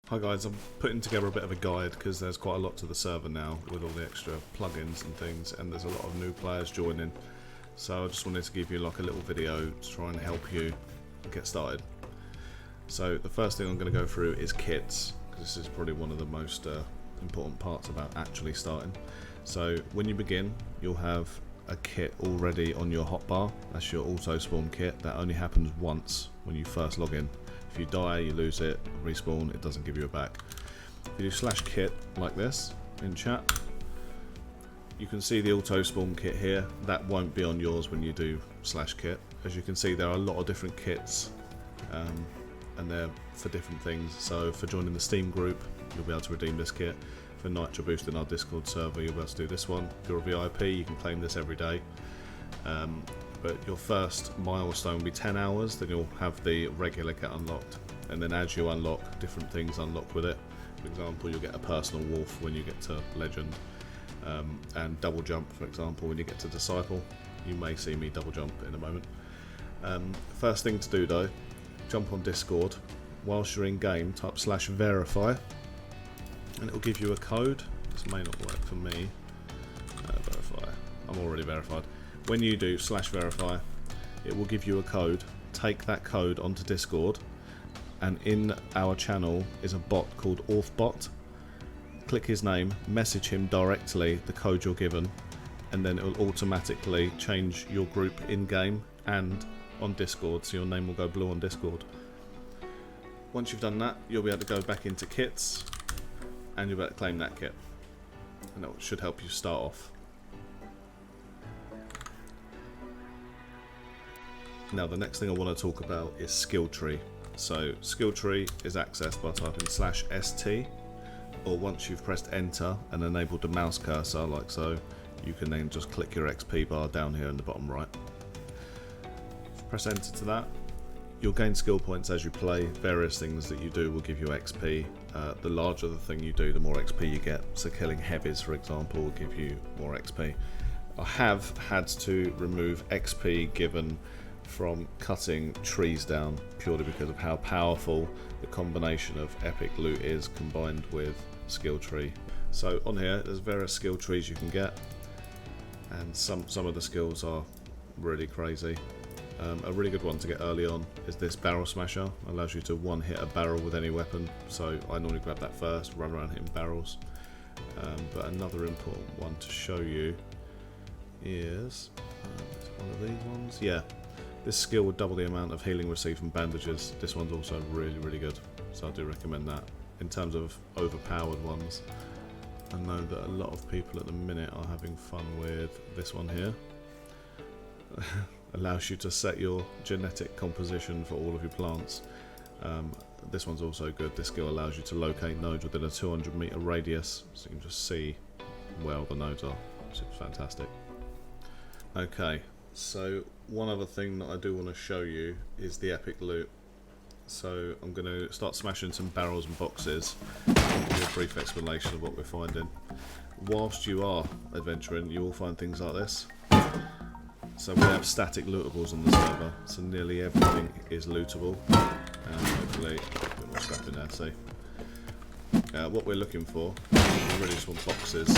Hi guys, I'm putting together a bit of a guide because there's quite a lot to the server now with all the extra plugins and things, and there's a lot of new players joining. So I just wanted to give you like a little video to try and help you get started. So the first thing I'm going to go through is kits, because this is probably one of the most important parts about actually starting. So when you begin, you'll have a kit already on your hotbar. That's your auto spawn kit. That only happens once when you first log in. If you die, you lose it, respawn, it doesn't give you it back. If you do /kit like this in chat, you can see the auto spawn kit here. That won't be on yours when you do /kit. As you can see, there are a lot of different kits and they're for different things. So for joining the Steam group, you'll be able to redeem this kit. For Nitro Boost in our Discord server, you'll be able to do this one. If you're a VIP, you can claim this every day. But your first milestone will be 10 hours, then you'll have the regular kit unlocked, and then as you unlock, different things unlock with it. For example, you'll get a personal wolf when you get to legend, and double jump, for example, when you get to disciple. You may see me double jump in a moment. First thing to do though, jump on Discord. Whilst you're in game, type /verify, and it will give you a code. This may not work for me. Verify. I'm already verified. When you do /verify, it will give you a code. Take that code onto Discord, and in our channel is a bot called Authbot. Click his name, message him directly the code you're given, and then it will automatically change your group in game and on Discord, so your name will go blue on Discord. Once you've done that, you'll be able to go back into kits, and you'll be able to claim that kit, and that should help you start off. Now the next thing I want to talk about is skill tree. So skill tree is accessed by typing /st, or once you've pressed enter and enabled the mouse cursor like so, you can then just click your XP bar down here in the bottom right. Press enter to that. You'll gain skill points as you play. Various things that you do will give you XP. The larger the thing you do, the more XP you get. So killing heavies, for example, will give you more XP. I have had to remove XP given from cutting trees down purely because of how powerful the combination of epic loot is combined with skill tree. So on here there's various skill trees you can get, and some of the skills are really crazy. A really good one to get early on is this barrel smasher. Allows you to one hit a barrel with any weapon, so I normally grab that first, run around hitting barrels. But another important one to show you is one of these ones. Yeah. This skill will double the amount of healing received from bandages. This one's also really good, so I do recommend that. In terms of overpowered ones, I know that a lot of people at the minute are having fun with this one here. Allows you to set your genetic composition for all of your plants. This one's also good. This skill allows you to locate nodes within a 200-meter radius, so you can just see where all the nodes are, which is fantastic. Okay. So one other thing that I do want to show you is the epic loot. So I'm going to start smashing some barrels and boxes and give you a brief explanation of what we're finding. Whilst you are adventuring, you will find things like this. So we have static lootables on the server, so nearly everything is lootable. And hopefully, a bit more scrap in there, see. What we're looking for, we really just want boxes.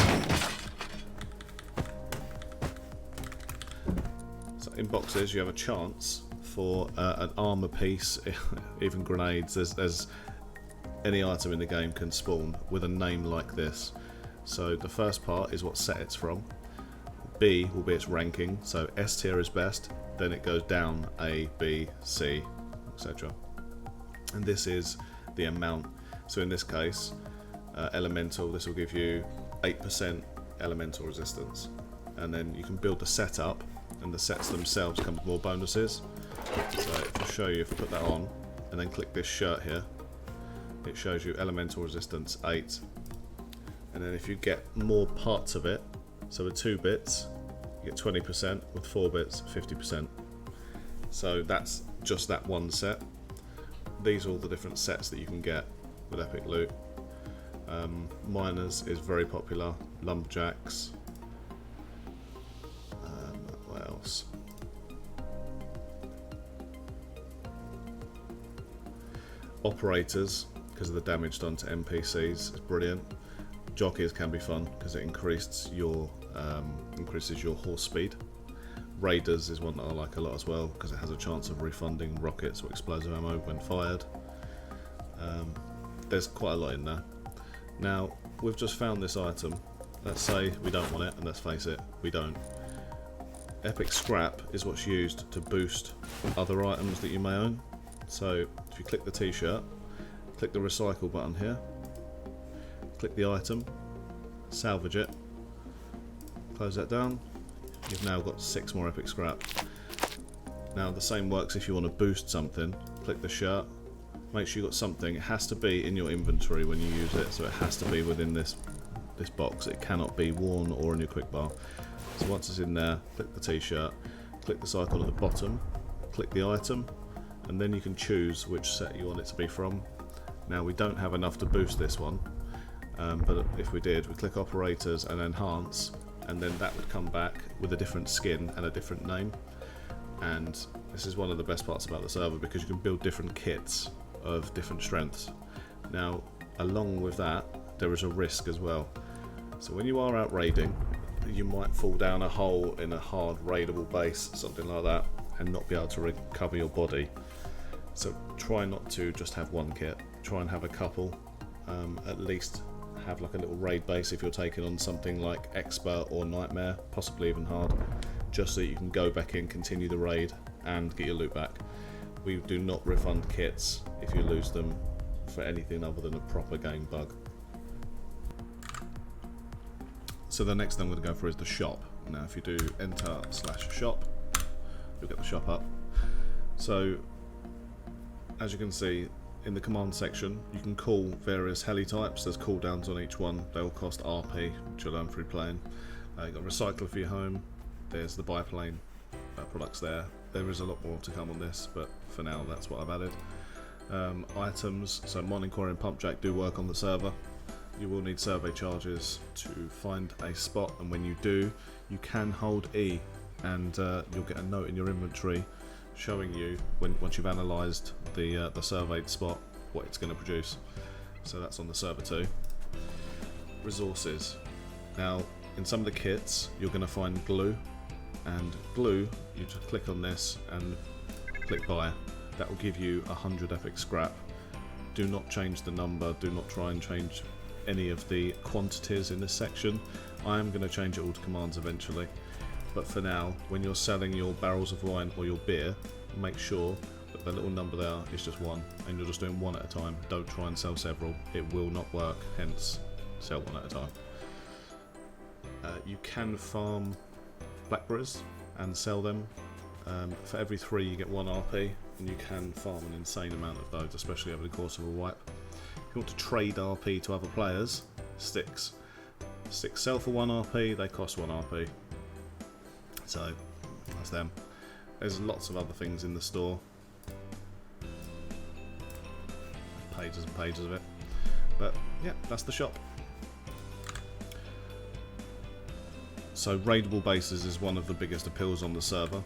In boxes you have a chance for an armor piece, even grenades. There's any item in the game can spawn with a name like this. So the first part is what set it's from. B will be its ranking, so S tier is best, then it goes down A, B, C, etc. And this is the amount. So in this case, elemental, this will give you 8% elemental resistance, and then you can build the setup, and the sets themselves come with more bonuses. So to show you, if I put that on and then click this shirt here, it shows you elemental resistance 8, and then if you get more parts of it, so with 2 bits you get 20%, with 4 bits 50%. So that's just that one set. These are all the different sets that you can get with epic loot. Miners is very popular, lumberjacks. What else? Operators because of the damage done to NPCs. It's brilliant. Jockeys can be fun because it increases your horse speed. Raiders is one that I like a lot as well because it has a chance of refunding rockets or explosive ammo when fired. There's quite a lot in there. Now, we've just found this item. Let's say we don't want it, and let's face it, we don't. Epic Scrap is what's used to boost other items that you may own. So, if you click the t-shirt, click the recycle button here, click the item, salvage it, close that down, you've now got 6 more Epic Scrap. Now the same works if you want to boost something. Click the shirt, make sure you've got something. It has to be in your inventory when you use it, so it has to be within this box. It cannot be worn or in your quick bar. So once it's in there, click the t-shirt, click the cycle at the bottom, click the item, and then you can choose which set you want it to be from. Now we don't have enough to boost this one, but if we did, we click operators and enhance, and then that would come back with a different skin and a different name. And this is one of the best parts about the server because you can build different kits of different strengths. Now along with that, there is a risk as well. So when you are out raiding, you might fall down a hole in a hard raidable base, something like that, and not be able to recover your body. So try not to just have one kit, try and have a couple, at least have like a little raid base if you're taking on something like Expert or Nightmare, possibly even hard, just so you can go back in, continue the raid and get your loot back. We do not refund kits if you lose them for anything other than a proper game bug. So the next thing I'm going to go for is the shop. Now if you do enter/shop, you'll get the shop up. So as you can see in the command section, you can call various heli types. There's cooldowns on each one. They all cost RP, which you'll learn through playing. You've got recycler for your home. There's the biplane products there. There is a lot more to come on this, but for now that's what I've added. Items, so mining core and pump jack do work on the server. You will need survey charges to find a spot, and when you do, you can hold E and you'll get a note in your inventory showing you once you've analysed the surveyed spot what it's going to produce. So that's on the server too. Resources. Now in some of the kits you're going to find glue, and glue, you just click on this and click buy. That will give you 100 epic scrap. Do not change the number, do not try and change any of the quantities in this section. I am going to change it all to commands eventually, but for now, when you're selling your barrels of wine or your beer, make sure that the little number there is just 1, and you're just doing 1 at a time. Don't try and sell several, it will not work, hence sell 1 at a time. You can farm blackberries and sell them. For every 3 you get 1 RP, and you can farm an insane amount of those, especially over the course of a wipe. If you want to trade RP to other players, sticks. Sticks sell for 1 RP, they cost 1 RP. So, that's them. There's lots of other things in the store. Pages and pages of it. But, yeah, that's the shop. So, raidable bases is one of the biggest appeals on the server.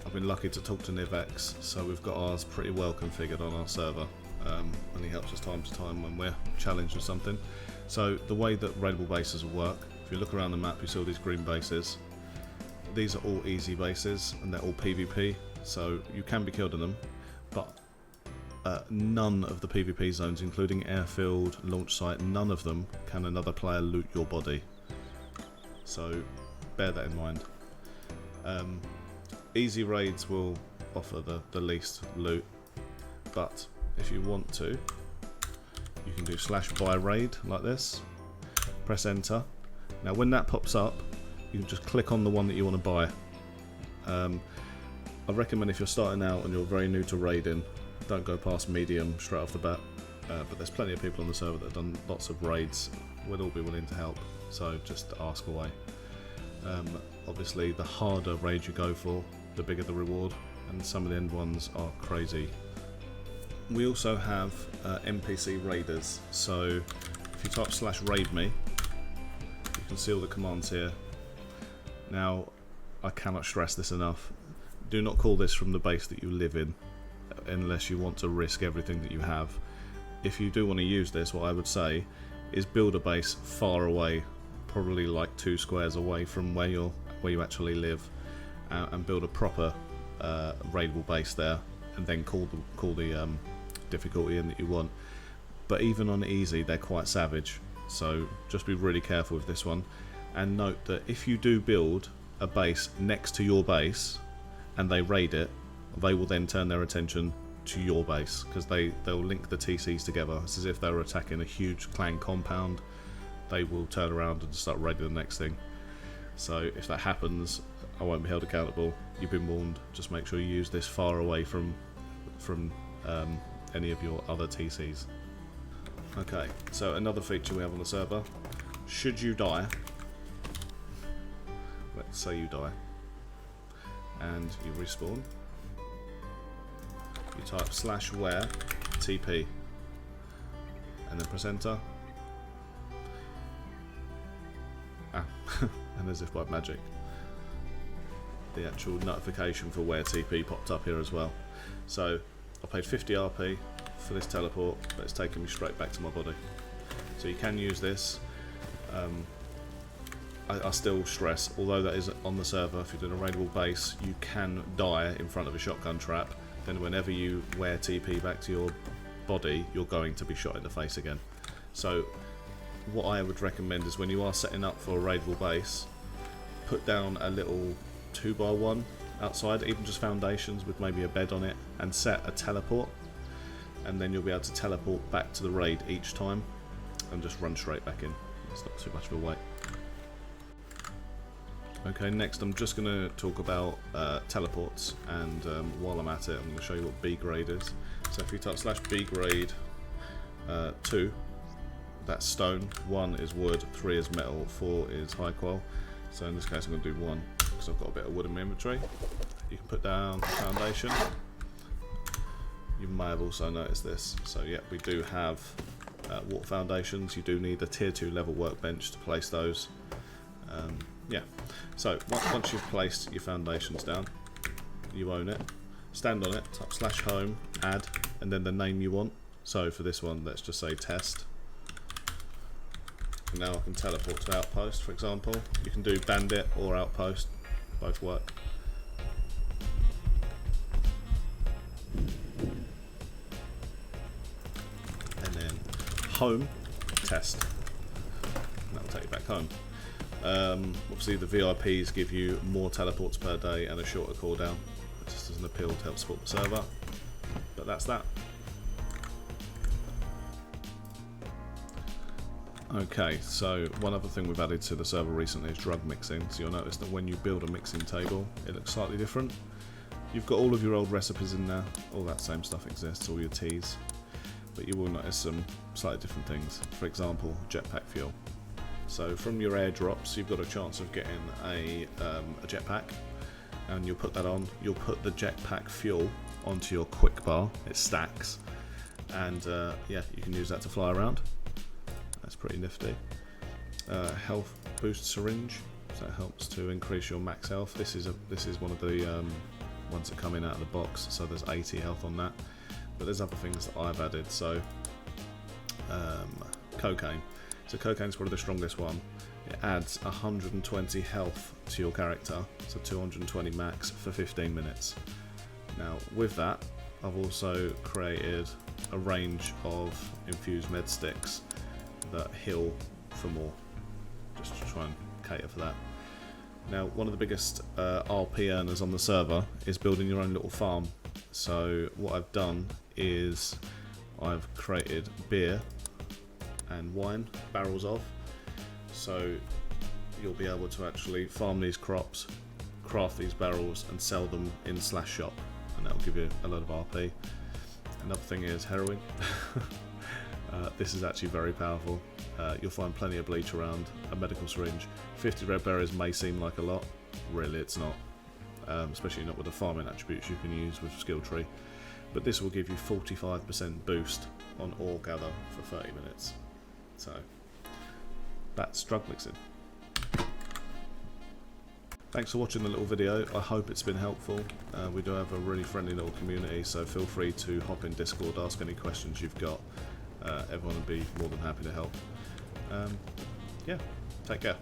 I've been lucky to talk to Nivex, so we've got ours pretty well configured on our server, and he helps us time to time when we're challenged with something. So the way that raidable bases will work, if you look around the map you see all these green bases. These are all easy bases and they're all PvP, so you can be killed in them, but none of the PvP zones, including airfield, launch site, none of them can another player loot your body. So bear that in mind. Easy raids will offer the least loot, but if you want to, you can do /buy raid like this, press enter. Now when that pops up, you can just click on the one that you want to buy. I recommend if you're starting out and you're very new to raiding, don't go past medium straight off the bat, but there's plenty of people on the server that have done lots of raids, we'll all be willing to help, so just ask away. Obviously the harder raid you go for, the bigger the reward, and some of the end ones are crazy. We also have NPC raiders, so if you type /raid me, you can see all the commands here. Now I cannot stress this enough, do not call this from the base that you live in. unless you want to risk everything that you have. If you do want to use this, what I would say is build a base far away, probably like 2 squares away from where you actually live, and build a proper raidable base there, and then call the difficulty in that you want. But even on easy, they're quite savage, so just be really careful with this one. And note that if you do build a base next to your base and they raid it, they will then turn their attention to your base, because they'll link the TCs together. It's as if they were attacking a huge clan compound. They will turn around and start raiding the next thing. So if that happens, I won't be held accountable. You've been warned. Just make sure you use this far away from any of your other TCs. Okay, so another feature we have on the server: should you die, let's say you die and you respawn, you type /where TP and then press enter. And as if by magic, the actual notification for where TP popped up here as well. So I paid 50 RP for this teleport, but it's taken me straight back to my body. So you can use this. I still stress, although that is on the server, if you're doing a raidable base, you can die in front of a shotgun trap. Then whenever you wear TP back to your body, you're going to be shot in the face again. So what I would recommend is when you are setting up for a raidable base, put down a little 2x1 outside, even just foundations with maybe a bed on it, and set a teleport, and then you'll be able to teleport back to the raid each time and just run straight back in. It's not too much of a wait. Okay, next I'm just going to talk about teleports, and while I'm at it, I'm going to show you what B grade is. So if you type /B grade 2, that's stone, 1 is wood, 3 is metal, 4 is high qual. So in this case I'm going to do 1 because I've got a bit of wood in my inventory. You can put down the foundation. You may have also noticed this. So yeah, we do have water foundations. You do need a tier 2 level workbench to place those. Yeah, so once you've placed your foundations down, you own it, stand on it, type /home, add, and then the name you want. So for this one, let's just say test. And now I can teleport to outpost, for example. You can do bandit or outpost, both work. And then home, test. And that'll take you back home. Obviously the VIPs give you more teleports per day and a shorter cooldown. It just doesn't appeal to help support the server. But that's that. Okay, so one other thing we've added to the server recently is drug mixing. So you'll notice that when you build a mixing table, it looks slightly different. You've got all of your old recipes in there, all that same stuff exists, all your teas. But you will notice some slightly different things. For example, jetpack fuel. So from your airdrops, you've got a chance of getting a jetpack, and you'll put that on. You'll put the jetpack fuel onto your quick bar. It stacks, and yeah, you can use that to fly around. That's pretty nifty. Health boost syringe, so that helps to increase your max health. This is one of the ones that come in out of the box, so there's 80 health on that. But there's other things that I've added. So cocaine. So cocaine is probably the strongest one. It adds 120 health to your character, so 220 max for 15 minutes. Now with that, I've also created a range of infused med sticks that heal for more, just to try and cater for that. Now one of the biggest RP earners on the server is building your own little farm. So what I've done is I've created beer and wine barrels of, so you'll be able to actually farm these crops, craft these barrels and sell them in /shop, and that'll give you a lot of RP. Another thing is heroin. This is actually very powerful. You'll find plenty of bleach around, a medical syringe. 50 red berries may seem like a lot, really it's not, especially not with the farming attributes you can use with skill tree. But this will give you 45% boost on ore gather for 30 minutes. So that's drug mixing. Thanks for watching the little video. I hope it's been helpful. We do have a really friendly little community, so feel free to hop in Discord, ask any questions you've got. Everyone will be more than happy to help. Yeah, take care.